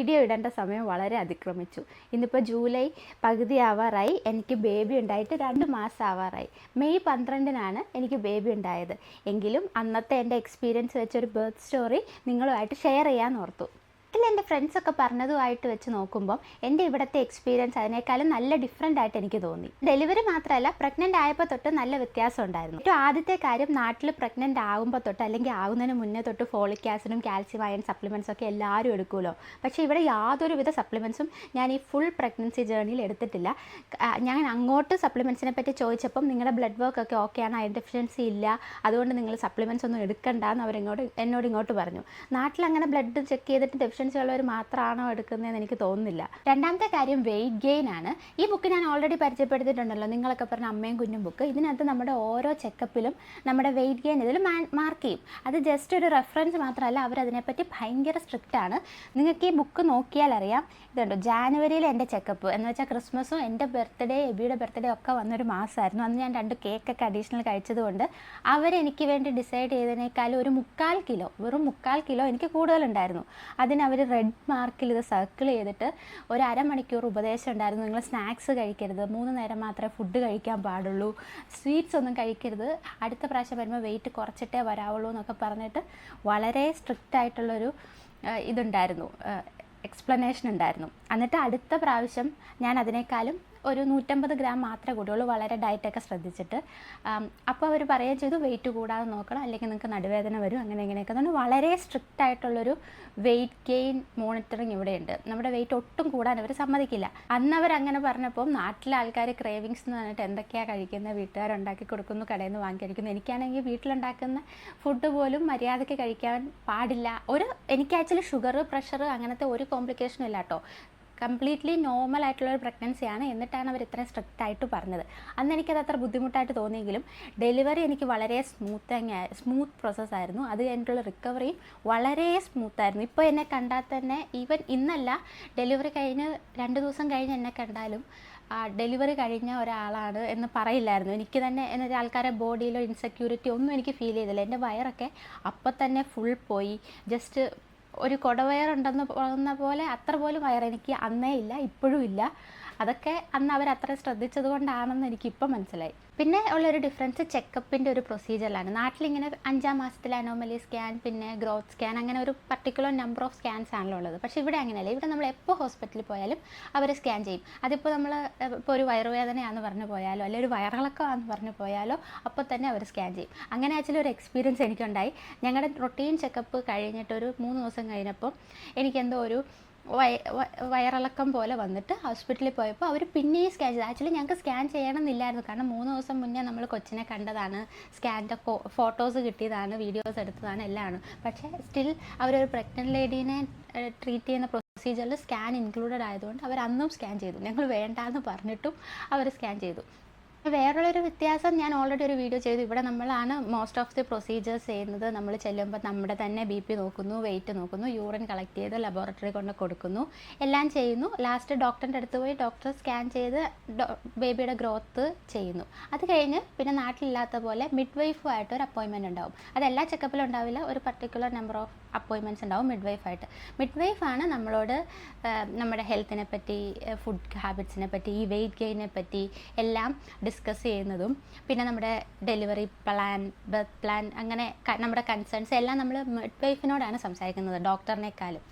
Video ഇടേണ്ട സമയം വളരെ അതിക്രമിച്ചു. ഇന്നിപ്പോൾ ജൂലൈ പകുതി ആവാറായി. എനിക്ക് ബേബി ഉണ്ടായിട്ട് 2 മാസം ആവാറായി. മെയ് 12-നാണ് എനിക്ക് ബേബി ഉണ്ടായത്. എങ്കിലും അന്നത്തെ എൻ്റെ എക്സ്പീരിയൻസ് വെച്ചൊരു ബർത്ത് സ്റ്റോറി നിങ്ങളുമായിട്ട് ഷെയർ ചെയ്യാൻ ഓർത്തു. എൻ്റെ ഫ്രണ്ട്സൊക്കെ പറഞ്ഞതുമായിട്ട് വെച്ച് നോക്കുമ്പം എൻ്റെ ഇവിടുത്തെ എക്സ്പീരിയൻസ് അതിനേക്കാളും നല്ല ഡിഫറെൻ്റ് ആയിട്ട് എനിക്ക് തോന്നി. ഡെലിവറി മാത്രമല്ല, പ്രഗ്നൻ്റ് ആയപ്പോൾ തൊട്ട് നല്ല വ്യത്യാസം ഉണ്ടായിരുന്നു. ഏറ്റവും ആദ്യത്തെ കാര്യം, നാട്ടിൽ പ്രഗ്നൻ്റ് ആകുമ്പോൾ തൊട്ട് അല്ലെങ്കിൽ ആകുന്നതിന് മുന്നേ തൊട്ട് ഫോളിക് ആസിഡും കാൽസ്യം അയൺ സപ്ലിമെൻറ്റ്സും ഒക്കെ എല്ലാവരും എടുക്കുമല്ലോ. പക്ഷേ ഇവിടെ യാതൊരുവിധ സപ്ലിമെൻറ്റ്സും ഞാൻ ഈ ഫുൾ പ്രഗ്നൻസി ജേർണിയിൽ എടുത്തിട്ടില്ല. ഞാൻ അങ്ങോട്ട് സപ്ലിമെൻറ്റ്സിനെ പറ്റി ചോദിച്ചപ്പം നിങ്ങളുടെ ബ്ലഡ് വർക്ക് ഒക്കെ ഓക്കെയാണ്, അയൺ ഡെഫിഷ്യൻസി ഇല്ല, അതുകൊണ്ട് നിങ്ങൾ സപ്ലിമെൻറ്റ്സ് ഒന്നും എടുക്കണ്ടെന്ന് എന്നോട് ഇങ്ങോട്ട് പറഞ്ഞു. നാട്ടിൽ അങ്ങനെ ബ്ലഡ് ചെക്ക് ചെയ്തിട്ട് ഡെഫിഷ്യൻസി ഉള്ളവർ മാത്രമാണോ എടുക്കുന്നതെന്ന് എനിക്ക് തോന്നുന്നില്ല. രണ്ടാമത്തെ കാര്യം വെയിറ്റ് ഗെയിൻ ആണ്. ഈ ബുക്ക് ഞാൻ ഓൾറെഡി പരിചയപ്പെടുത്തിയിട്ടുണ്ടല്ലോ, നിങ്ങളൊക്കെ പറഞ്ഞ അമ്മയും കുഞ്ഞും ബുക്ക്. ഇതിനകത്ത് നമ്മുടെ ഓരോ ചെക്കപ്പിലും നമ്മുടെ വെയിറ്റ് ഗെയിൻ ഇതിൽ മാർക്ക് ചെയ്യും. അത് ജസ്റ്റ് ഒരു റെഫറൻസ് മാത്രമല്ല, അവരതിനെപ്പറ്റി ഭയങ്കര സ്ട്രിക്റ്റ് ആണ്. നിങ്ങൾക്ക് ഈ ബുക്ക് നോക്കിയാൽ അറിയാം. ഇതുണ്ടോ, ജാനുവരിയിൽ എൻ്റെ ചെക്കപ്പ് എന്ന് വെച്ചാൽ ക്രിസ്മസും എൻ്റെ ബർത്ത്ഡേ എബിയുടെ ബർത്ത്ഡേ ഒക്കെ വന്നൊരു മാസമായിരുന്നു. അന്ന് ഞാൻ 2 കേക്കൊക്കെ അഡീഷണൽ കഴിച്ചതുകൊണ്ട് അവരെനിക്ക് വേണ്ടി ഡിസൈഡ് ചെയ്തതിനേക്കാളും ഒരു 3/4 കിലോ, വെറും 3/4 കിലോ എനിക്ക് കൂടുതലുണ്ടായിരുന്നു. അതിനവർ റെഡ് മാർക്കിൽ ഇത് സർക്കിൾ ചെയ്തിട്ട് ഒരു അരമണിക്കൂർ ഉപദേശം ഉണ്ടായിരുന്നു. നിങ്ങൾ സ്നാക്സ് കഴിക്കരുത്, 3 നേരം മാത്രമേ ഫുഡ് കഴിക്കാൻ പാടുള്ളൂ, സ്വീറ്റ്സ് ഒന്നും കഴിക്കരുത്, അടുത്ത പ്രാവശ്യം വരുമ്പോൾ വെയിറ്റ് കുറച്ചിട്ടേ വരാവുള്ളൂ എന്നൊക്കെ പറഞ്ഞിട്ട് വളരെ സ്ട്രിക്റ്റ് ആയിട്ടുള്ളൊരു ഇതുണ്ടായിരുന്നു, എക്സ്പ്ലനേഷൻ ഉണ്ടായിരുന്നു. എന്നിട്ട് അടുത്ത പ്രാവശ്യം ഞാൻ അതിനേക്കാളും ഒരു 150 ഗ്രാം മാത്രമേ കൂടുള്ളൂ, വളരെ ഡയറ്റൊക്കെ ശ്രദ്ധിച്ചിട്ട്. അപ്പോൾ അവർ പറയുകയും ചെയ്തു വെയിറ്റ് കൂടാതെ നോക്കണം, അല്ലെങ്കിൽ നിങ്ങൾക്ക് നടുവേദന വരും, അങ്ങനെ ഇങ്ങനെയൊക്കെ. അതുകൊണ്ട് വളരെ സ്ട്രിക്റ്റ് ആയിട്ടുള്ളൊരു വെയിറ്റ് ഗെയിൻ മോണിറ്ററിങ് ഇവിടെയുണ്ട്. നമ്മുടെ വെയിറ്റ് ഒട്ടും കൂടാൻ അവർ സമ്മതിക്കില്ല. അന്ന് അവരങ്ങനെ പറഞ്ഞപ്പോൾ നാട്ടിലെ ആൾക്കാർ ക്രേവിങ്സ് എന്ന് പറഞ്ഞിട്ട് എന്തൊക്കെയാണ് കഴിക്കുന്നത്, വീട്ടുകാരുണ്ടാക്കി കൊടുക്കുന്നു, കടയിൽ നിന്ന് വാങ്ങി കഴിക്കുന്നു. എനിക്കാണെങ്കിൽ വീട്ടിലുണ്ടാക്കുന്ന ഫുഡ് പോലും മര്യാദയ്ക്ക് കഴിക്കാൻ പാടില്ല. എനിക്ക് ആക്ച്വലി ഷുഗർ, പ്രഷർ അങ്ങനത്തെ ഒരു കോംപ്ലിക്കേഷനും ഇല്ല കേട്ടോ. കംപ്ലീറ്റ്ലി നോർമൽ ആയിട്ടുള്ളൊരു പ്രഗ്നൻസിയാണ്. എന്നിട്ടാണ് അവർ ഇത്രയും സ്ട്രിക്റ്റ് ആയിട്ട് പറഞ്ഞത്. അന്ന് എനിക്കത് അത്ര ബുദ്ധിമുട്ടായിട്ട് തോന്നിയെങ്കിലും ഡെലിവറി എനിക്ക് വളരെ സ്മൂത്ത് പ്രോസസ്സായിരുന്നു. അത് കഴിഞ്ഞിട്ടുള്ള റിക്കവറിയും വളരെ സ്മൂത്തായിരുന്നു. ഇപ്പോൾ എന്നെ കണ്ടാൽ തന്നെ, ഈവൻ ഇന്നല്ല, ഡെലിവറി കഴിഞ്ഞ് 2 ദിവസം കഴിഞ്ഞ് എന്നെ കണ്ടാലും ഡെലിവറി കഴിഞ്ഞ ഒരാളാണ് എന്ന് പറയില്ലായിരുന്നു. എനിക്ക് തന്നെ എന്നൊരു ആൾക്കാരെ ബോഡിയിലോ ഇൻസെക്യൂരിറ്റി ഒന്നും എനിക്ക് ഫീൽ ചെയ്തില്ല. എൻ്റെ വയറൊക്കെ അപ്പം തന്നെ ഫുൾ പോയി. ജസ്റ്റ് ഒരു കുടവയറുണ്ടെന്ന് പറയുന്ന പോലെ അത്ര പോലും വയർ എനിക്ക് അന്നേ ഇല്ല, ഇപ്പോഴും ഇല്ല. അതൊക്കെ അന്ന് അവരത്ര ശ്രദ്ധിച്ചത് കൊണ്ടാണെന്ന് എനിക്കിപ്പം മനസ്സിലായി. പിന്നെ ഉള്ളൊരു ഡിഫറൻസ് ചെക്കപ്പിൻ്റെ ഒരു പ്രൊസീജിയറിലാണ്. നാട്ടിലിങ്ങനെ 5-ാം മാസത്തിലെ അനോമലി സ്കാൻ, പിന്നെ ഗ്രോത്ത് സ്കാൻ, അങ്ങനെ ഒരു പർട്ടിക്കുലർ നമ്പർ ഓഫ് സ്കാൻസ് ആണല്ലോ ഉള്ളത്. പക്ഷേ ഇവിടെ അങ്ങനെയല്ല. ഇവിടെ നമ്മൾ എപ്പോൾ ഹോസ്പിറ്റലിൽ പോയാലും അവർ സ്കാൻ ചെയ്യും. അതിപ്പോൾ നമ്മൾ ഇപ്പോൾ ഒരു വയറുവേദനയാണെന്ന് പറഞ്ഞു പോയാലോ, അല്ലെങ്കിൽ ഒരു വയറിളക്കമാണെന്ന് പറഞ്ഞു പോയാലോ അപ്പോൾ തന്നെ അവർ സ്കാൻ ചെയ്യും. അങ്ങനെ ആക്ച്വലി ഒരു എക്സ്പീരിയൻസ് എനിക്കുണ്ടായി. ഞങ്ങളുടെ റൊട്ടീൻ ചെക്കപ്പ് കഴിഞ്ഞിട്ട് ഒരു 3 ദിവസം കഴിഞ്ഞപ്പോൾ എനിക്കെന്തോ ഒരു വയറിളക്കം പോലെ വന്നിട്ട് ഹോസ്പിറ്റലിൽ പോയപ്പോൾ അവർ പിന്നെയും സ്കാൻ ചെയ്തു. ആക്ച്വലി ഞങ്ങൾക്ക് സ്കാൻ ചെയ്യണമെന്നില്ലായിരുന്നു, കാരണം 3 ദിവസം മുന്നേ നമ്മൾ കൊച്ചിനെ കണ്ടതാണ്, സ്കാൻ്റെ ഫോട്ടോസ് കിട്ടിയതാണ്, വീഡിയോസ് എടുത്തതാണ്, എല്ലാമാണ്. പക്ഷേ സ്റ്റിൽ അവരൊരു പ്രഗ്നൻറ്റ് ലേഡീനെ ട്രീറ്റ് ചെയ്യുന്ന പ്രൊസീജിയറിൽ സ്കാൻ ഇൻക്ലൂഡഡ് ആയതുകൊണ്ട് അവർ അന്നും സ്കാൻ ചെയ്തു. ഞങ്ങൾ വേണ്ടാന്ന് പറഞ്ഞിട്ടും അവർ സ്കാൻ ചെയ്തു. വേറൊരു വ്യത്യാസം, ഞാൻ ഓൾറെഡി ഒരു വീഡിയോ ചെയ്തു. ഇവിടെ നമ്മളാണ് മോസ്റ്റ് ഓഫ് ദി പ്രൊസീജിയേഴ്സ് ചെയ്യുന്നത്. നമ്മൾ ചെല്ലുമ്പോൾ നമ്മുടെ തന്നെ BP നോക്കുന്നു, വെയിറ്റ് നോക്കുന്നു, യൂറിൻ കളക്ട് ചെയ്ത് ലബോറട്ടറി കൊണ്ട് കൊടുക്കുന്നു, എല്ലാം ചെയ്യുന്നു. ലാസ്റ്റ് ഡോക്ടറിൻ്റെ അടുത്ത് പോയി ഡോക്ടർ സ്കാൻ ചെയ്ത് ബേബിയുടെ ഗ്രോത്ത് ചെയ്യുന്നു. അത് കഴിഞ്ഞ് പിന്നെ നാട്ടിലില്ലാത്ത പോലെ മിഡ് വൈഫുമായിട്ട് ഒരു അപ്പോയിൻമെൻറ്റ് ഉണ്ടാവും. അതെല്ലാ ചെക്കപ്പിലും ഉണ്ടാവില്ല, ഒരു പർട്ടിക്കുലർ നമ്പർ ഓഫ് അപ്പോയിൻമെൻറ്റ്സ് ഉണ്ടാവും മിഡ് വൈഫായിട്ട്. മിഡ് വൈഫാണ് നമ്മളോട് നമ്മുടെ ഹെൽത്തിനെ പറ്റി, ഫുഡ് ഹാബിറ്റ്സിനെ പറ്റി, ഈ വെയിറ്റ് ഗെയിനെ പറ്റി എല്ലാം ഡിസ്കസ് ചെയ്യുന്നതും, പിന്നെ നമ്മുടെ ഡെലിവറി പ്ലാൻ, ബർത്ത് പ്ലാൻ, അങ്ങനെ നമ്മുടെ കൺസേൺസ് എല്ലാം നമ്മൾ മിഡ് വൈഫിനോടാണ് സംസാരിക്കുന്നത്, ഡോക്ടറിനേക്കാളും.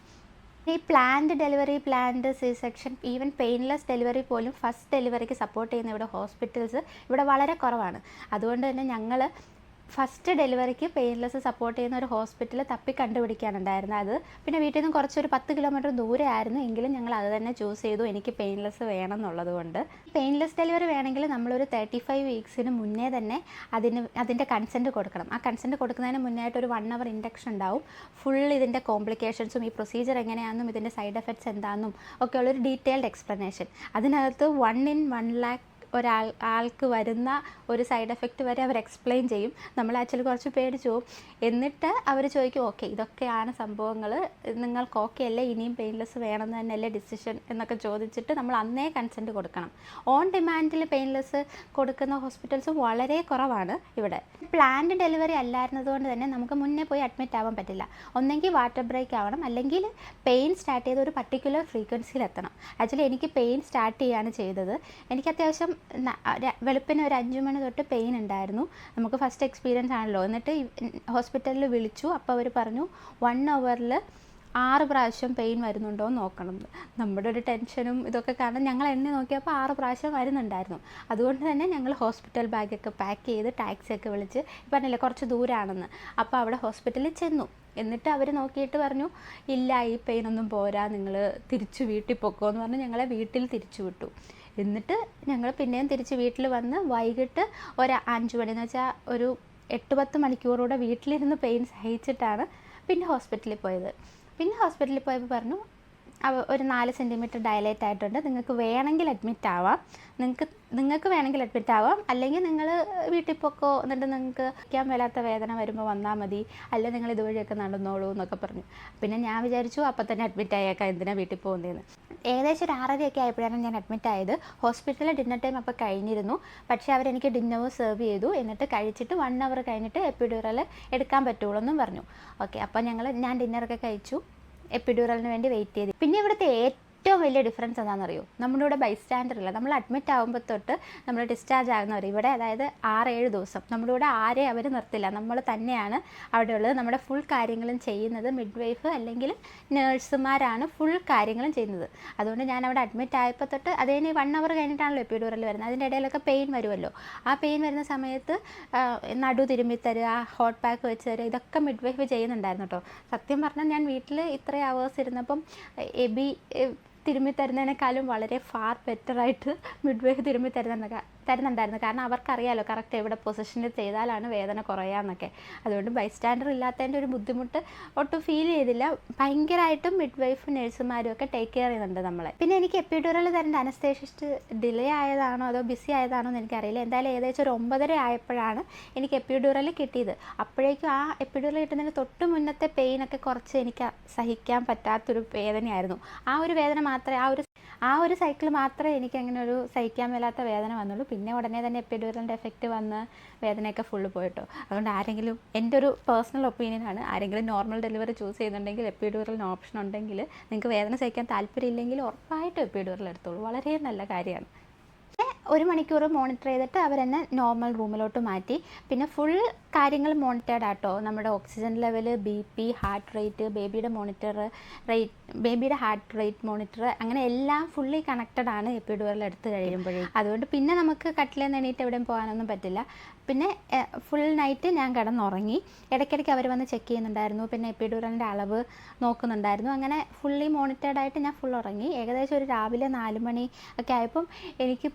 ഈ planned delivery, planned C section, even painless delivery പോലും ഫസ്റ്റ് ഡെലിവറിക്ക് സപ്പോർട്ട് ചെയ്യുന്ന ഇവിടെ ഹോസ്പിറ്റൽസ് ഇവിടെ വളരെ കുറവാണ്. അതുകൊണ്ട് തന്നെ ഞങ്ങൾ ഫസ്റ്റ് ഡെലിവറിക്ക് പെയിൻലെസ് സപ്പോർട്ട് ചെയ്യുന്ന ഒരു ഹോസ്പിറ്റൽ തപ്പി കണ്ടുപിടിക്കാനുണ്ടായിരുന്നു. അത് പിന്നെ വീട്ടിൽ നിന്ന് കുറച്ചൊരു 10 കിലോമീറ്റർ ദൂരെ ആയിരുന്നു, എങ്കിലും ഞങ്ങൾ അത് തന്നെ ചൂസ് ചെയ്തു, എനിക്ക് പെയിൻലെസ് വേണം എന്നുള്ളത് കൊണ്ട്. പെയിൻലെസ് ഡെലിവറി വേണമെങ്കിൽ നമ്മളൊരു 35 വീക്സിന് മുന്നേ തന്നെ അതിൻ്റെ കൺസെൻറ്റ് കൊടുക്കണം. ആ കൺസെൻറ്റ് കൊടുക്കുന്നതിന് മുന്നേ ആയിട്ട് ഒരു 1 അവർ ഇൻഡക്ഷൻ ഉണ്ടാവും. ഫുൾ ഇതിൻ്റെ കോംപ്ലിക്കേഷൻസും ഈ പ്രൊസീജിയർ എങ്ങനെയാണെന്നും ഇതിൻ്റെ സൈഡ് എഫക്ട്സ് എന്താണെന്നും ഒക്കെയുള്ളൊരു ഡീറ്റെയിൽഡ് എക്സ്പ്ലനേഷൻ. അതിനകത്ത് 1 in 1 lakh ആൾക്ക് വരുന്ന ഒരു സൈഡ് എഫക്റ്റ് വരെ അവർ എക്സ്പ്ലെയിൻ ചെയ്യും. നമ്മൾ ആക്ച്വലി കുറച്ച് പേടിച്ചു പോകും. എന്നിട്ട് അവർ ചോദിക്കും, ഓക്കെ ഇതൊക്കെയാണ് സംഭവങ്ങൾ, നിങ്ങൾക്ക് ഓക്കെ അല്ലേ, ഇനിയും പെയിൻലെസ് വേണമെന്ന് തന്നെയല്ലേ ഡിസിഷൻ എന്നൊക്കെ ചോദിച്ചിട്ട് നമ്മൾ അന്നേ കൺസെൻറ്റ് കൊടുക്കണം. ഓൺ ഡിമാൻഡിൽ പെയിൻലെസ് കൊടുക്കുന്ന ഹോസ്പിറ്റൽസ് വളരെ കുറവാണ് ഇവിടെ. പ്ലാൻഡ് ഡെലിവറി അല്ലായിരുന്നതുകൊണ്ട് തന്നെ നമുക്ക് മുന്നേ പോയി അഡ്മിറ്റ് ആവാൻ പറ്റില്ല. ഒന്നെങ്കിൽ വാട്ടർ ബ്രേക്ക് ആവണം, അല്ലെങ്കിൽ പെയിൻ സ്റ്റാർട്ട് ചെയ്ത് ഒരു പർട്ടിക്കുലർ ഫ്രീക്വൻസിയിൽ എത്തണം. ആക്ച്വലി എനിക്ക് പെയിൻ സ്റ്റാർട്ട് ചെയ്യുകയാണ് ചെയ്തത്. എനിക്ക് അത്യാവശ്യം വെളുപ്പിന് ഒരു 5 മണി തൊട്ട് പെയിൻ ഉണ്ടായിരുന്നു. നമുക്ക് ഫസ്റ്റ് എക്സ്പീരിയൻസ് ആണല്ലോ. എന്നിട്ട് ഹോസ്പിറ്റലിൽ വിളിച്ചു. അപ്പോൾ അവർ പറഞ്ഞു 1 അവറിൽ 6 പ്രാവശ്യം പെയിൻ വരുന്നുണ്ടോ എന്ന് നോക്കണം. നമ്മുടെ ഒരു ടെൻഷനും ഇതൊക്കെ കാരണം ഞങ്ങൾ എണ്ണി നോക്കിയപ്പോൾ 6 പ്രാവശ്യം വരുന്നുണ്ടായിരുന്നു. അതുകൊണ്ട് തന്നെ ഞങ്ങൾ ഹോസ്പിറ്റൽ ബാഗൊക്കെ പാക്ക് ചെയ്ത് ടാക്സിയൊക്കെ വിളിച്ച്, പറഞ്ഞില്ലേ കുറച്ച് ദൂരമാണെന്ന്, അപ്പോൾ അവിടെ ഹോസ്പിറ്റലിൽ ചെന്നു. എന്നിട്ട് അവർ നോക്കിയിട്ട് പറഞ്ഞു, ഇല്ല ഈ പെയിനൊന്നും പോരാ, നിങ്ങൾ തിരിച്ച് വീട്ടിൽ പൊക്കോ എന്ന് പറഞ്ഞ് ഞങ്ങളെ വീട്ടിൽ തിരിച്ചു വിട്ടു. എന്നിട്ട് ഞങ്ങൾ പിന്നെയും തിരിച്ച് വീട്ടിൽ വന്ന് വൈകിട്ട് ഒരു 5 മണി എന്ന് വെച്ചാൽ ഒരു 8-10 മണിക്കൂറൂടെ വീട്ടിലിരുന്ന് പെയിൻ സഹിച്ചിട്ടാണ് പിന്നെ ഹോസ്പിറ്റലിൽ പോയത്. പിന്നെ ഹോസ്പിറ്റലിൽ പോയപ്പോൾ പറഞ്ഞു, ഒരു 4 സെൻറ്റിമീറ്റർ ഡയലേറ്റ് ആയിട്ടുണ്ട്, നിങ്ങൾക്ക് വേണമെങ്കിൽ അഡ്മിറ്റ് ആവാം, നിങ്ങൾക്ക് വേണമെങ്കിൽ അഡ്മിറ്റ് ആവാം, അല്ലെങ്കിൽ നിങ്ങൾ വീട്ടിൽ പൊക്കോ, എന്നിട്ട് നിങ്ങൾക്ക് ഇരിക്കാൻ മേലാത്ത വേദന വരുമ്പോൾ വന്നാൽ മതി, അല്ല നിങ്ങൾ ഇതുവഴിയൊക്കെ നടന്നോളൂ എന്നൊക്കെ പറഞ്ഞു. പിന്നെ ഞാൻ വിചാരിച്ചു അപ്പം തന്നെ അഡ്മിറ്റ് ആയേക്കാം, എന്തിനാണ് വീട്ടിൽ പോകുന്നതെന്ന്. ഏകദേശം ഒരു 6:30 ആയപ്പോഴാണ് ഞാൻ അഡ്മിറ്റ് ആയത്. ഹോസ്പിറ്റലിൽ ഡിന്നർ ടൈം അപ്പോൾ കഴിഞ്ഞിരുന്നു. പക്ഷേ അവരെനിക്ക് ഡിന്നർ സെർവ് ചെയ്തു. എന്നിട്ട് കഴിച്ചിട്ട് 1 അവർ കഴിഞ്ഞിട്ട് എപ്പിഡ്യൂറൽ എടുക്കാൻ പറ്റുള്ളൂ എന്നും പറഞ്ഞു. ഓക്കെ, അപ്പോൾ ഞാൻ ഡിന്നറൊക്കെ കഴിച്ചു, എപ്പിഡ്യൂറലിന് വേണ്ടി വെയിറ്റ് ചെയ്തു. പിന്നെ ഇവിടുത്തെ ഏറ്റവും വലിയ ഡിഫറൻസ് എന്താണെന്നറിയോ, നമ്മുടെ ഇവിടെ ബൈസ്റ്റാൻഡർ ഇല്ല. നമ്മൾ അഡ്മിറ്റ് ആകുമ്പോൾ തൊട്ട് നമ്മൾ ഡിസ്ചാർജ് ആകുന്നവർ ഇവിടെ, അതായത് 6-7 ദിവസം നമ്മുടെ കൂടെ ആരെയും അവർ നിർത്തില്ല. നമ്മൾ തന്നെയാണ് അവിടെ ഉള്ളത്. നമ്മുടെ ഫുൾ കാര്യങ്ങളും ചെയ്യുന്നത് മിഡ് വൈഫ് അല്ലെങ്കിൽ നേഴ്സുമാരാണ് ഫുൾ കാര്യങ്ങളും ചെയ്യുന്നത്. അതുകൊണ്ട് ഞാൻ അവിടെ അഡ്മിറ്റ് ആയപ്പോൾ തൊട്ട്, അതിന് 1 അവർ കഴിഞ്ഞിട്ടാണല്ലോ എപ്പിഡ്യൂറൽ വരുന്നത്. അതിൻ്റെ ഇടയിലൊക്കെ പെയിൻ വരുമല്ലോ. ആ പെയിൻ വരുന്ന സമയത്ത് നടു തിരുമ്പി തരിക, ഹോട്ട് പാക്ക് വെച്ച് തരിക, ഇതൊക്കെ മിഡ് വൈഫ് ചെയ്യുന്നുണ്ടായിരുന്നു കേട്ടോ. സത്യം പറഞ്ഞാൽ ഞാൻ വീട്ടിൽ ഇത്രയും അവേഴ്സ് ഇരുന്നപ്പം എബി തിരുമ്മി തരുന്നതിനേക്കാളും വളരെ ഫാർ ബെറ്ററായിട്ട് മിഡ് വൈഫ് തിരുമ്മി തരുന്നുണ്ടായിരുന്നു. കാരണം അവർക്കറിയാലോ കറക്റ്റ് എവിടെ പൊസിഷനിൽ ചെയ്താലാണ് വേദന കുറയാന്നൊക്കെ. അതുകൊണ്ട് ബൈസ്റ്റാൻഡർ ഇല്ലാത്തതിൻ്റെ ഒരു ബുദ്ധിമുട്ട് ഒട്ടും ഫീൽ ചെയ്തില്ല. ഭയങ്കരമായിട്ടും മിഡ് വൈഫ് നഴ്സുമാരും ഒക്കെ ടേക്ക് കെയർ ചെയ്യുന്നുണ്ട് നമ്മളെ. പിന്നെ എനിക്ക് എപ്പിഡ്യൂറൽ തരേണ്ട അനസ്തേഷ്യസ്റ്റ് ഡിലേ ആയതാണോ അതോ ബിസി ആയതാണോ എന്ന് എനിക്കറിയില്ല. എന്തായാലും ഏകദേശം ഒരു 9:30 ആയപ്പോഴാണ് എനിക്ക് എപ്പിഡ്യൂറൽ കിട്ടിയത്. അപ്പോഴേക്കും ആ എപ്പിഡ്യൂറൽ കിട്ടുന്നതിന് തൊട്ട് മുന്നത്തെ പെയിനൊക്കെ കുറച്ച് എനിക്ക് സഹിക്കാൻ പറ്റാത്തൊരു വേദനയായിരുന്നു. ആ ഒരു വേദന മാത്രമേ, ആ ഒരു സൈക്കിൾ മാത്രമേ എനിക്ക് അങ്ങനെ ഒരു സഹിക്കാൻ മേലാത്ത വേദന വന്നുള്ളൂ. പിന്നെ ഉടനെ തന്നെ എപ്പിഡ്യൂറലിൻ്റെ എഫക്റ്റ് വന്ന് വേദനയൊക്കെ ഫുള്ള് പോയിട്ടോ. അതുകൊണ്ട് ആരെങ്കിലും, എൻ്റെ ഒരു പേഴ്സണൽ ഒപ്പീനിയനാണ്, ആരെങ്കിലും നോർമൽ ഡെലിവറി ചൂസ് ചെയ്യുന്നുണ്ടെങ്കിൽ, എപ്പിഡ്യൂറലിന് ഓപ്ഷൻ ഉണ്ടെങ്കിൽ, നിങ്ങൾക്ക് വേദന സഹിക്കാൻ താല്പര്യമില്ലെങ്കിൽ ഉറപ്പായിട്ടും എപ്പിഡ്യൂറൽ എടുത്തോളൂ. വളരെ നല്ല കാര്യമാണ്. 1 മണിക്കൂർ മോണിറ്റർ ചെയ്തിട്ട് അവരെന്നെ നോർമൽ റൂമിലോട്ട് മാറ്റി. പിന്നെ ഫുൾ കാര്യങ്ങൾ മോണിറ്റേർഡ് ആട്ടോ. നമ്മുടെ oxygen level, BP, heart rate, ബേബിയുടെ ഹാർട്ട് റേറ്റ് മോണിറ്റർ, അങ്ങനെ എല്ലാം ഫുള്ളി കണക്റ്റഡ് ആണ് എപ്പിഡ്യൂറൽ എടുത്ത് കഴിയുമ്പോഴേ. അതുകൊണ്ട് പിന്നെ നമുക്ക് കട്ടിലിൽ നിന്ന് എണീറ്റ് എവിടെയും പോകാനൊന്നും പറ്റില്ല. പിന്നെ ഫുൾ നൈറ്റ് ഞാൻ കിടന്നുറങ്ങി. ഇടയ്ക്കിടയ്ക്ക് അവർ വന്ന് ചെക്ക് ചെയ്യുന്നുണ്ടായിരുന്നു. പിന്നെ എപ്പിഡ്യൂറലിൻ്റെ അളവ് നോക്കുന്നുണ്ടായിരുന്നു. അങ്ങനെ ഫുള്ളി മോണിറ്റേർഡായിട്ട് ഞാൻ ഫുൾ ഉറങ്ങി. ഏകദേശം ഒരു രാവിലെ 4 മണി ഒക്കെ ആയപ്പം എനിക്ക്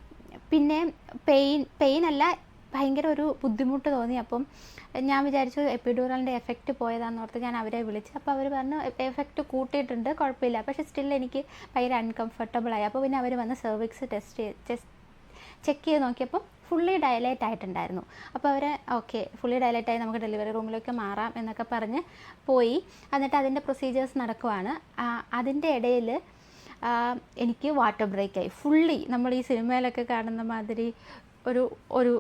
പിന്നെ പെയിനല്ല, ഭയങ്കര ഒരു ബുദ്ധിമുട്ട് തോന്നി. അപ്പം ഞാൻ വിചാരിച്ചു എപ്പിഡ്യൂറലിൻ്റെ എഫക്റ്റ് പോയതാണെന്ന് ഓർത്ത് ഞാൻ അവരെ വിളിച്ചു. അപ്പോൾ അവർ പറഞ്ഞു എഫക്റ്റ് കൂട്ടിയിട്ടുണ്ട്, കുഴപ്പമില്ല. പക്ഷേ സ്റ്റിൽ എനിക്ക് ഭയങ്കര അൺകംഫർട്ടബിളായി. അപ്പോൾ പിന്നെ അവർ വന്ന് സെർവിക്സ് ചെക്ക് ചെയ്ത് നോക്കിയപ്പോൾ ഫുള്ളി ഡയലേറ്റ് ആയിട്ടുണ്ടായിരുന്നു. അപ്പോൾ അവർ ഓക്കെ ഫുള്ളി ഡയലേറ്റ് ആയി, നമുക്ക് ഡെലിവറി റൂമിലേക്ക് മാറാം എന്നൊക്കെ പറഞ്ഞ് പോയി. എന്നിട്ട് അതിൻ്റെ പ്രൊസീജിയേഴ്സ് നടക്കുവാണ്. അതിൻ്റെ ഇടയിൽ എനിക്ക് വാട്ടർ ബ്രേക്കായി ഫുള്ളി. നമ്മൾ ഈ സിനിമയിലൊക്കെ കാണുന്ന മാതിരി ഒരു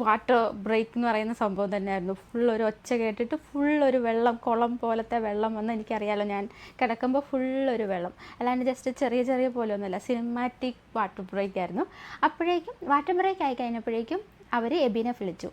വാട്ടർ ബ്രേക്ക് എന്ന് പറയുന്ന സംഭവം തന്നെയായിരുന്നു. ഫുൾ ഒരു ഒച്ച കേട്ടിട്ട് ഫുള്ളൊരു വെള്ളം, കുളം പോലത്തെ വെള്ളം വന്ന്, എനിക്കറിയാമല്ലോ ഞാൻ കിടക്കുമ്പോൾ ഫുള്ളൊരു വെള്ളം, അല്ലാണ്ട് ജസ്റ്റ് ചെറിയ പോലെ ഒന്നുമില്ല, സിനിമാറ്റിക് വാട്ടർ ബ്രേക്ക് ആയിരുന്നു. അപ്പോഴേക്കും വാട്ടർ ബ്രേക്ക് ആയി കഴിഞ്ഞപ്പോഴേക്കും അവർ എബിനെ വിളിച്ചു.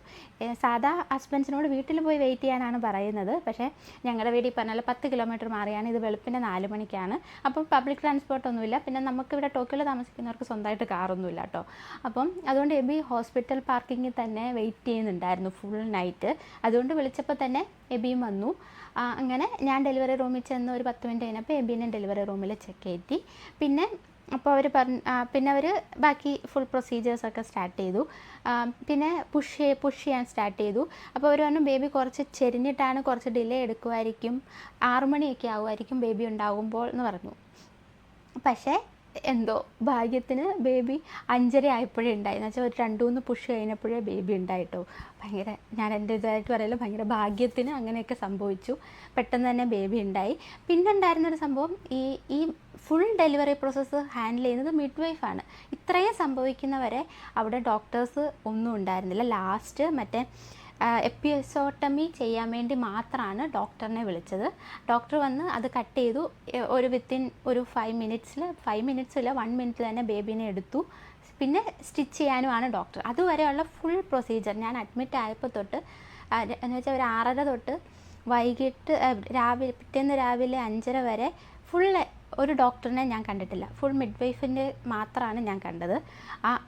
സാധാ ഹസ്ബൻഡ്സിനോട് വീട്ടിൽ പോയി വെയിറ്റ് ചെയ്യാനാണ് പറയുന്നത്. പക്ഷേ ഞങ്ങളുടെ വീട്ടിൽ പറഞ്ഞാൽ 10 കിലോമീറ്റർ മാറിയാണ്. ഇത് വെളുപ്പിൻ്റെ 4 മണിക്കാണ്. അപ്പം പബ്ലിക് ട്രാൻസ്പോർട്ടൊന്നുമില്ല. പിന്നെ നമുക്കിവിടെ ടോക്കിയോയിൽ താമസിക്കുന്നവർക്ക് സ്വന്തമായിട്ട് കാറൊന്നുമില്ല കേട്ടോ. അപ്പം അതുകൊണ്ട് എബി ഹോസ്പിറ്റൽ പാർക്കിങ്ങിൽ തന്നെ വെയിറ്റ് ചെയ്യുന്നുണ്ടായിരുന്നു ഫുൾ നൈറ്റ്. അതുകൊണ്ട് വിളിച്ചപ്പോൾ തന്നെ എബിയും വന്നു. അങ്ങനെ ഞാൻ ഡെലിവറി റൂമിൽ ചെന്ന് ഒരു 10 മിനിറ്റ് കഴിഞ്ഞപ്പോൾ എബീനെ ഡെലിവറി റൂമിൽ ചെക്ക് കയറ്റി. അപ്പോൾ അവർ പിന്നെ അവർ ബാക്കി ഫുൾ പ്രൊസീജിയേഴ്സൊക്കെ സ്റ്റാർട്ട് ചെയ്തു. പിന്നെ പുഷ് ചെയ്യാൻ സ്റ്റാർട്ട് ചെയ്തു. അപ്പോൾ അവർ പറഞ്ഞു ബേബി കുറച്ച് ചെരിഞ്ഞിട്ടാണ്, കുറച്ച് ഡിലേ എടുക്കുമായിരിക്കും, 6 മണിയൊക്കെ ആകുമായിരിക്കും ബേബി ഉണ്ടാകുമ്പോൾ എന്ന് പറഞ്ഞു. പക്ഷേ എന്തോ ഭാഗ്യത്തിന് ബേബി 5:30 ആയപ്പോഴേ ഉണ്ടായി. എന്ന് വെച്ചാൽ ഒരു 2-3 പുഷ് കഴിഞ്ഞപ്പോഴേ ബേബി ഉണ്ടായിട്ടോ. ഭയങ്കര, ഞാൻ എൻ്റെ ഇതായിട്ട് പറയല്ലോ, ഭയങ്കര ഭാഗ്യത്തിന് അങ്ങനെയൊക്കെ സംഭവിച്ചു. പെട്ടെന്ന് തന്നെ ബേബി ഉണ്ടായി. പിന്നെ ഉണ്ടായിരുന്നൊരു സംഭവം, ഈ ഫുൾ ഡെലിവറി പ്രോസസ്സ് ഹാൻഡിൽ ചെയ്യുന്നത് മിഡ് വൈഫാണ്. ഇത്രയും സംഭവിക്കുന്നവരെ അവിടെ ഡോക്ടേഴ്സ് ഒന്നും ഉണ്ടായിരുന്നില്ല. ലാസ്റ്റ് മറ്റേ എപ്പിസോട്ടമി ചെയ്യാൻ വേണ്ടി മാത്രമാണ് ഡോക്ടറിനെ വിളിച്ചത്. ഡോക്ടർ വന്ന് അത് കട്ട് ചെയ്തു. വിത്തിൻ ഒരു 5 മിനിറ്റ്സ് ഇല്ല, 1 മിനിറ്റിൽ തന്നെ ബേബീനെ എടുത്തു. പിന്നെ സ്റ്റിച്ച് ചെയ്യാനുമാണ് ഡോക്ടർ. അതുവരെയുള്ള ഫുൾ പ്രൊസീജിയർ ഞാൻ അഡ്മിറ്റ് ആയപ്പോൾ തൊട്ട്, എന്ന് വെച്ചാൽ ഒരു 6:30 തൊട്ട് വൈകിട്ട് പിറ്റേന്ന് രാവിലെ 5:30 വരെ ഫുള്ള് ഒരു ഡോക്ടറിനെ ഞാൻ കണ്ടിട്ടില്ല. ഫുൾ മിഡ് വൈഫിൻ്റെ മാത്രമാണ് ഞാൻ കണ്ടത്.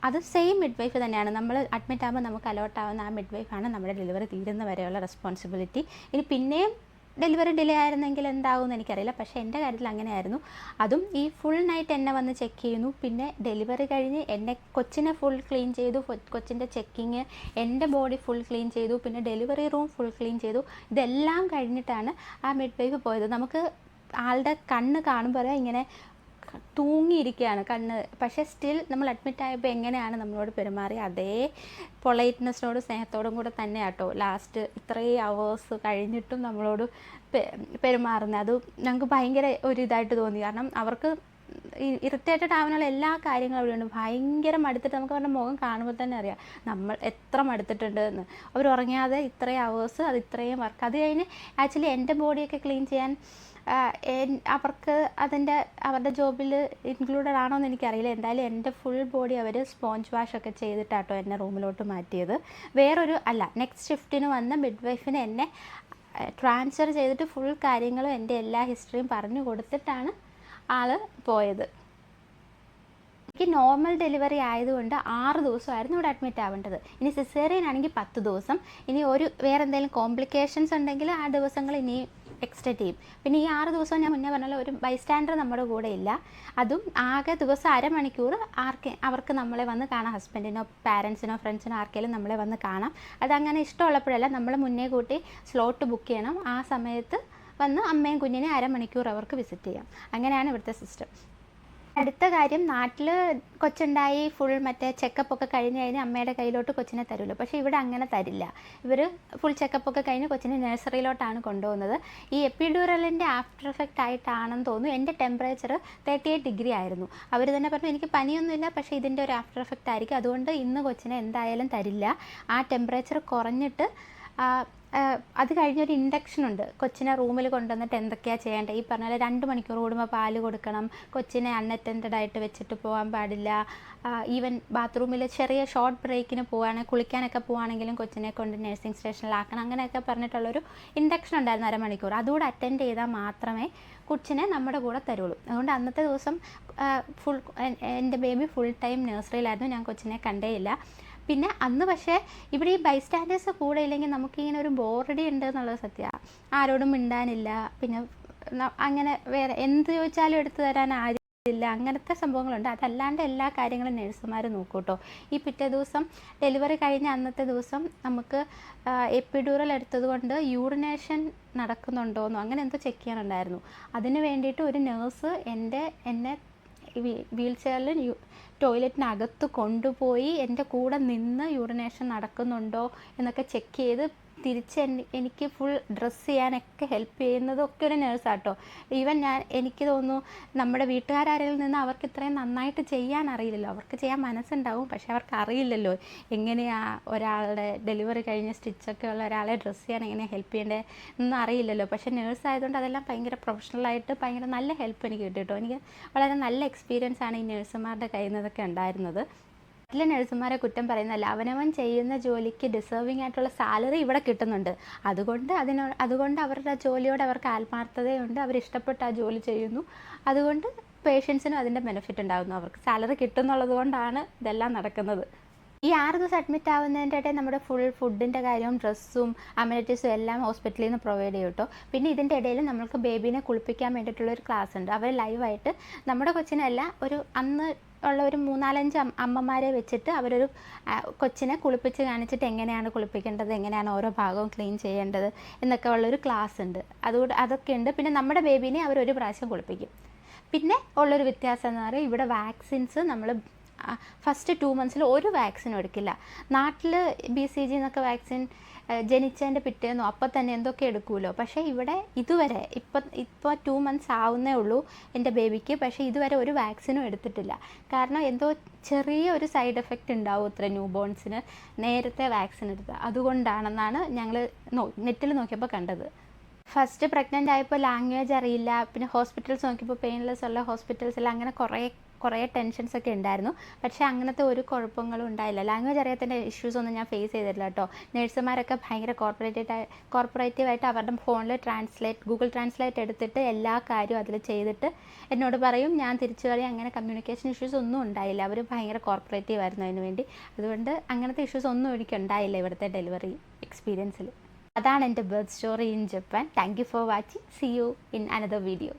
അത് സെയിം മിഡ് വൈഫ് തന്നെയാണ്. നമ്മൾ അഡ്മിറ്റ് ആകുമ്പോൾ നമുക്ക് അലോട്ട് ആവുന്ന ആ മിഡ് വൈഫാണ് നമ്മുടെ ഡെലിവറി തീരുന്ന വരെയുള്ള റെസ്പോൺസിബിലിറ്റി. ഇനി പിന്നെയും ഡെലിവറി ഡിലേ ആയിരുന്നെങ്കിൽ എന്താവുമെന്ന് എനിക്കറിയില്ല. പക്ഷേ എൻ്റെ കാര്യത്തിൽ അങ്ങനെയായിരുന്നു. അതും ഈ ഫുൾ നൈറ്റ് എന്നെ വന്ന് ചെക്ക് ചെയ്യുന്നു. പിന്നെ ഡെലിവറി കഴിഞ്ഞ് കൊച്ചിനെ ഫുൾ ക്ലീൻ ചെയ്തു. കൊച്ചിൻ്റെ ചെക്കിങ്, എൻ്റെ ബോഡി ഫുൾ ക്ലീൻ ചെയ്തു. പിന്നെ ഡെലിവറി റൂം ഫുൾ ക്ലീൻ ചെയ്തു. ഇതെല്ലാം കഴിഞ്ഞിട്ടാണ് ആ മിഡ് വൈഫ് പോയത്. നമുക്ക് ആളുടെ കണ്ണ് കാണുമ്പോൾ ഇങ്ങനെ തൂങ്ങിയിരിക്കുകയാണ് കണ്ണ്. പക്ഷേ സ്റ്റിൽ നമ്മൾ അഡ്മിറ്റ് ആയപ്പോൾ എങ്ങനെയാണ് നമ്മളോട് പെരുമാറി അതേ പൊളൈറ്റ്നെസ്സിനോടും സ്നേഹത്തോടും കൂടെ തന്നെ ആട്ടോ ലാസ്റ്റ് ഇത്രയും അവേഴ്സ് കഴിഞ്ഞിട്ടും നമ്മളോട് പെരുമാറുന്നത്. അത് ഞങ്ങൾക്ക് ഭയങ്കര ഒരു ഇതായിട്ട് തോന്നി. കാരണം അവർക്ക് ഇറിറ്റേറ്റഡ് ആവാനുള്ള എല്ലാ കാര്യങ്ങളും അവിടെയുണ്ട്. ഭയങ്കര മടുത്തിട്ട് നമുക്ക് അവരുടെ മുഖം കാണുമ്പോൾ തന്നെ അറിയാം നമ്മൾ എത്ര മടുത്തിട്ടുണ്ട് എന്ന്. അവർ ഉറങ്ങാതെ ഇത്രയും അവേഴ്സ്, അത് ഇത്രയും വർക്ക്. അത് കഴിഞ്ഞ് ആക്ച്വലി എൻ്റെ ബോഡിയൊക്കെ ക്ലീൻ ചെയ്യാൻ അവർക്ക് അവരുടെ ജോബിൽ ഇൻക്ലൂഡഡ് ആണോ എന്ന് എനിക്കറിയില്ല. എന്തായാലും എൻ്റെ ഫുൾ ബോഡി അവർ സ്പോഞ്ച് വാഷൊക്കെ ചെയ്തിട്ടാട്ടോ എന്നെ റൂമിലോട്ട് മാറ്റിയത്. നെക്സ്റ്റ് ഷിഫ്റ്റിന് വന്ന മിഡ് വൈഫിന് എന്നെ ട്രാൻസ്ഫർ ചെയ്തിട്ട് ഫുൾ കാര്യങ്ങളും എൻ്റെ എല്ലാ ഹിസ്റ്ററിയും പറഞ്ഞു കൊടുത്തിട്ടാണ് ആൾ പോയത്. എനിക്ക് നോർമൽ ഡെലിവറി ആയതുകൊണ്ട് 6 ദിവസമായിരുന്നു ഇവിടെ അഡ്മിറ്റ് ആവേണ്ടത്. ഇനി സിസേറിയൻ ആണെങ്കിൽ 10 ദിവസം. ഇനി വേറെ എന്തെങ്കിലും കോംപ്ലിക്കേഷൻസ് ഉണ്ടെങ്കിൽ ആ ദിവസങ്ങൾ ഇനി എക്സ്റ്റെൻഡ് ചെയ്യും. പിന്നെ ഈ 6 ദിവസം ഞാൻ മുന്നേ പറഞ്ഞാൽ ഒരു ബൈസ്റ്റാൻഡർ നമ്മുടെ കൂടെ ഇല്ല. അതും ആകെ ദിവസം അരമണിക്കൂർ അവർക്ക് നമ്മളെ വന്ന് കാണാം. ഹസ്ബൻഡിനോ പാരൻസിനോ ഫ്രണ്ട്സിനോ ആർക്കെങ്കിലും നമ്മളെ വന്ന് കാണാം. അതങ്ങനെ ഇഷ്ടമുള്ളപ്പോഴല്ല, നമ്മൾ മുന്നേ കൂട്ടി സ്ലോട്ട് ബുക്ക് ചെയ്യണം. ആ സമയത്ത് വന്ന് അമ്മയും കുഞ്ഞിനെ അരമണിക്കൂർ അവർക്ക് വിസിറ്റ് ചെയ്യാം. അങ്ങനെയാണ് ഇവിടുത്തെ സിസ്റ്റം. അടുത്ത കാര്യം, നാട്ടിൽ കൊച്ചുണ്ടായി ഫുൾ മറ്റേ ചെക്കപ്പൊക്കെ കഴിഞ്ഞ് അമ്മയുടെ കയ്യിലോട്ട് കൊച്ചിനെ തരുമല്ലോ. പക്ഷേ ഇവിടെ അങ്ങനെ തരില്ല. ഇവർ ഫുൾ ചെക്കപ്പൊക്കെ കഴിഞ്ഞ് കൊച്ചിനെ നഴ്സറിയിലോട്ടാണ് കൊണ്ടുപോകുന്നത്. ഈ എപ്പിഡ്യൂറലിൻ്റെ ആഫ്റ്റർ എഫക്റ്റ് ആയിട്ടാണെന്ന് തോന്നുന്നു. എൻ്റെ ടെമ്പറേച്ചർ 38 ഡിഗ്രി ആയിരുന്നു. അവർ തന്നെ പറഞ്ഞു എനിക്ക് പനിയൊന്നുമില്ല, പക്ഷേ ഇതിൻ്റെ ഒരു ആഫ്റ്റർ എഫക്റ്റ് ആയിരിക്കും, അതുകൊണ്ട് ഇന്ന് കൊച്ചിനെ എന്തായാലും തരില്ല. ആ ടെമ്പറേച്ചർ കുറഞ്ഞിട്ട് അത് കഴിഞ്ഞൊരു ഇൻഡക്ഷനുണ്ട്. കൊച്ചിനെ റൂമിൽ കൊണ്ടുവന്നിട്ട് എന്തൊക്കെയാണ് ചെയ്യേണ്ടത്. ഈ പറഞ്ഞാൽ 2 മണിക്കൂർ കൂടുമ്പോൾ പാല് കൊടുക്കണം, കൊച്ചിനെ അൺഅറ്റൻഡഡ് ആയിട്ട് വെച്ചിട്ട് പോകാൻ പാടില്ല. ഈവൻ ബാത്റൂമിൽ ചെറിയ ഷോർട്ട് ബ്രേക്കിന് പോവുകയാണെങ്കിൽ, കുളിക്കാനൊക്കെ പോവുകയാണെങ്കിലും കൊച്ചിനെ കൊണ്ട് നഴ്സിംഗ് സ്റ്റേഷനിലാക്കണം. അങ്ങനെയൊക്കെ പറഞ്ഞിട്ടുള്ളൊരു ഇൻഡക്ഷൻ ഉണ്ടായിരുന്നു 1/2 മണിക്കൂർ. അതുകൂടെ അറ്റൻഡ് ചെയ്താൽ മാത്രമേ കൊച്ചിനെ നമ്മുടെ കൂടെ തരുള്ളൂ. അതുകൊണ്ട് അന്നത്തെ ദിവസം എൻ്റെ ബേബി ഫുൾ ടൈം നഴ്സറിയിലായിരുന്നു. ഞാൻ കൊച്ചിനെ കണ്ടേയില്ല. പിന്നെ അന്ന് പക്ഷേ ഇവിടെ ഈ ബൈസ്റ്റാൻഡേഴ്സ് കൂടെ ഇല്ലെങ്കിൽ നമുക്കിങ്ങനെ ഒരു ബോറടി ഉണ്ട് എന്നുള്ളത് സത്യമാണ്. ആരോടും മിണ്ടാനില്ല, പിന്നെ അങ്ങനെ വേറെ എന്ത് ചോദിച്ചാലും എടുത്തു തരാൻ ആരില്ല, അങ്ങനത്തെ സംഭവങ്ങളുണ്ട്. അതല്ലാണ്ട് എല്ലാ കാര്യങ്ങളും നഴ്സുമാർ നോക്കും കേട്ടോ. ഈ പിറ്റേ ദിവസം ഡെലിവറി കഴിഞ്ഞ അന്നത്തെ ദിവസം നമുക്ക് എപ്പിഡ്യൂറൽ എടുത്തത് കൊണ്ട് യൂറിനേഷൻ നടക്കുന്നുണ്ടോയെന്നോ അങ്ങനെ എന്തോ ചെക്ക് ചെയ്യാനുണ്ടായിരുന്നു. അതിന് വേണ്ടിയിട്ട് ഒരു നേഴ്സ് എന്നെ വീൽ ചെയറിൽ ടോയ്ലറ്റിനകത്ത് കൊണ്ടുപോയി എൻ്റെ കൂടെ നിന്ന് യൂറിനേഷൻ നടക്കുന്നുണ്ടോ എന്നൊക്കെ ചെക്ക് ചെയ്ത് തിരിച്ച് എനിക്ക് ഫുൾ ഡ്രസ്സ് ചെയ്യാനൊക്കെ ഹെൽപ്പ് ചെയ്യുന്നതൊക്കെ ഒരു നേഴ്സാട്ടോ. ഈവൻ എനിക്ക് തോന്നുന്നു നമ്മുടെ വീട്ടുകാരിൽ നിന്ന് അവർക്ക് ഇത്രയും നന്നായിട്ട് ചെയ്യാൻ അറിയില്ലല്ലോ. അവർക്ക് ചെയ്യാൻ മനസ്സുണ്ടാവും, പക്ഷെ അവർക്ക് അറിയില്ലല്ലോ എങ്ങനെയാണ് ഒരാളുടെ ഡെലിവറി കഴിഞ്ഞ് സ്റ്റിച്ചൊക്കെ ഉള്ള ഒരാളെ ഡ്രസ്സ് ചെയ്യാൻ എങ്ങനെയാണ് ഹെൽപ്പ് ചെയ്യേണ്ടത് എന്നൊന്നും അറിയില്ലല്ലോ. പക്ഷേ നേഴ്സ് ആയതുകൊണ്ട് അതെല്ലാം ഭയങ്കര പ്രൊഫഷണലായിട്ട് ഭയങ്കര നല്ല ഹെൽപ്പ് എനിക്ക് കിട്ടി കേട്ടോ. എനിക്ക് വളരെ നല്ല എക്സ്പീരിയൻസ് ആണ് ഈ നേഴ്സുമാരുടെ കയ്യിൽ നിന്നൊക്കെ ഉണ്ടായിരുന്നത്. നാട്ടിലെ നഴ്സുമാരെ കുറ്റം പറയുന്നതല്ല, അവനവൻ ചെയ്യുന്ന ജോലിക്ക് ഡിസേർവിംഗ് ആയിട്ടുള്ള സാലറി ഇവിടെ കിട്ടുന്നുണ്ട്. അതുകൊണ്ട് അവരുടെ ജോലിയോട് അവർക്ക് ആത്മാർത്ഥതയുണ്ട്, അവരിഷ്ടപ്പെട്ട് ആ ജോലി ചെയ്യുന്നു. അതുകൊണ്ട് പേഷ്യൻസിനും അതിൻ്റെ ബെനിഫിറ്റ് ഉണ്ടാകുന്നു. അവർക്ക് സാലറി കിട്ടുന്നുള്ളത് കൊണ്ടാണ് ഇതെല്ലാം നടക്കുന്നത്. ഈ 6 ദിവസം അഡ്മിറ്റ് ആവുന്നതിൻ്റെ ഇടയിൽ നമ്മുടെ ഫുൾ ഫുഡിൻ്റെ കാര്യവും ഡ്രസ്സും അമ്യൂണിറ്റീസും എല്ലാം ഹോസ്പിറ്റലിൽ നിന്ന് പ്രൊവൈഡ് ചെയ്യും കേട്ടോ. പിന്നെ ഇതിൻ്റെ ഇടയിൽ നമ്മൾക്ക് ബേബീനെ കുളിപ്പിക്കാൻ വേണ്ടിയിട്ടുള്ളൊരു ക്ലാസ് ഉണ്ട്. അവർ ലൈവായിട്ട് നമ്മുടെ കൊച്ചിനല്ല, അന്ന് ഉള്ള ഒരു 3-4-5 അമ്മമാരെ വെച്ചിട്ട് അവരൊരു കൊച്ചിനെ കുളിപ്പിച്ച് കാണിച്ചിട്ട് എങ്ങനെയാണ് കുളിപ്പിക്കേണ്ടത്, എങ്ങനെയാണ് ഓരോ ഭാഗവും ക്ലീൻ ചെയ്യേണ്ടത് എന്നൊക്കെ ഉള്ളൊരു ക്ലാസ് ഉണ്ട്. അതൊക്കെ ഉണ്ട്. പിന്നെ നമ്മുടെ ബേബീനെ അവർ 1 പ്രാവശ്യം കുളിപ്പിക്കും. പിന്നെ ഉള്ളൊരു വ്യത്യാസം എന്ന് പറയുന്നത് ഇവിടെ വാക്സിൻസ് നമ്മൾ ഫസ്റ്റ് 2 months ഒരു വാക്സിനും എടുക്കില്ല. നാട്ടിൽ BCG എന്നൊക്കെ വാക്സിൻ ജനിച്ചതിൻ്റെ പിറ്റേന്നോ അപ്പം തന്നെ എന്തൊക്കെ എടുക്കുമല്ലോ. പക്ഷേ ഇവിടെ ഇതുവരെ ഇപ്പോൾ 2 months ആവുന്നേ ഉള്ളൂ എൻ്റെ ബേബിക്ക്. പക്ഷേ ഇതുവരെ ഒരു വാക്സിനും എടുത്തിട്ടില്ല. കാരണം എന്തോ ചെറിയ ഒരു സൈഡ് എഫക്റ്റ് ഉണ്ടാവും അത്ര ന്യൂ ബോൺസിന് നേരത്തെ വാക്സിൻ എടുത്ത്. അതുകൊണ്ടാണെന്നാണ് ഞങ്ങൾ നെറ്റിൽ നോക്കിയപ്പോൾ കണ്ടത്. ഫസ്റ്റ് പ്രഗ്നൻ്റ് ആയപ്പോൾ ലാംഗ്വേജ് അറിയില്ല. പിന്നെ ഹോസ്പിറ്റൽസ് നോക്കിയപ്പോൾ പെയിൻലെസ് ഉള്ള ഹോസ്പിറ്റൽസിൽ അങ്ങനെ കുറേ ടെൻഷൻസ് ഒക്കെ ഉണ്ടായിരുന്നു. പക്ഷേ അങ്ങനത്തെ ഒരു കുഴപ്പങ്ങളും ഉണ്ടായില്ല. ലാംഗ്വേജ് അറിയാത്തതിൻ്റെ ഇഷ്യൂസ് ഒന്നും ഞാൻ ഫേസ് ചെയ്തിട്ടില്ല കേട്ടോ. നഴ്സുമാരൊക്കെ ഭയങ്കര കോർപ്പറേറ്റീവായിട്ട് അവരുടെ ഫോണിൽ ഗൂഗിൾ ട്രാൻസ്ലേറ്റ് എടുത്തിട്ട് എല്ലാ കാര്യവും അതിൽ ചെയ്തിട്ട് എന്നോട് പറയും, ഞാൻ തിരിച്ചു പറയും. അങ്ങനെ കമ്മ്യൂണിക്കേഷൻ ഇഷ്യൂസ് ഒന്നും ഉണ്ടായില്ല. അവർ ഭയങ്കര കോർപ്പറേറ്റീവ് ആയിരുന്നു അതിന് വേണ്ടി. അതുകൊണ്ട് അങ്ങനത്തെ ഇഷ്യൂസ് ഒന്നും എനിക്ക് ഉണ്ടായില്ല ഇവിടുത്തെ ഡെലിവറി എക്സ്പീരിയൻസിൽ. അതാണ് എൻ്റെ birth story in Japan. Thank you for watching. See you in another video.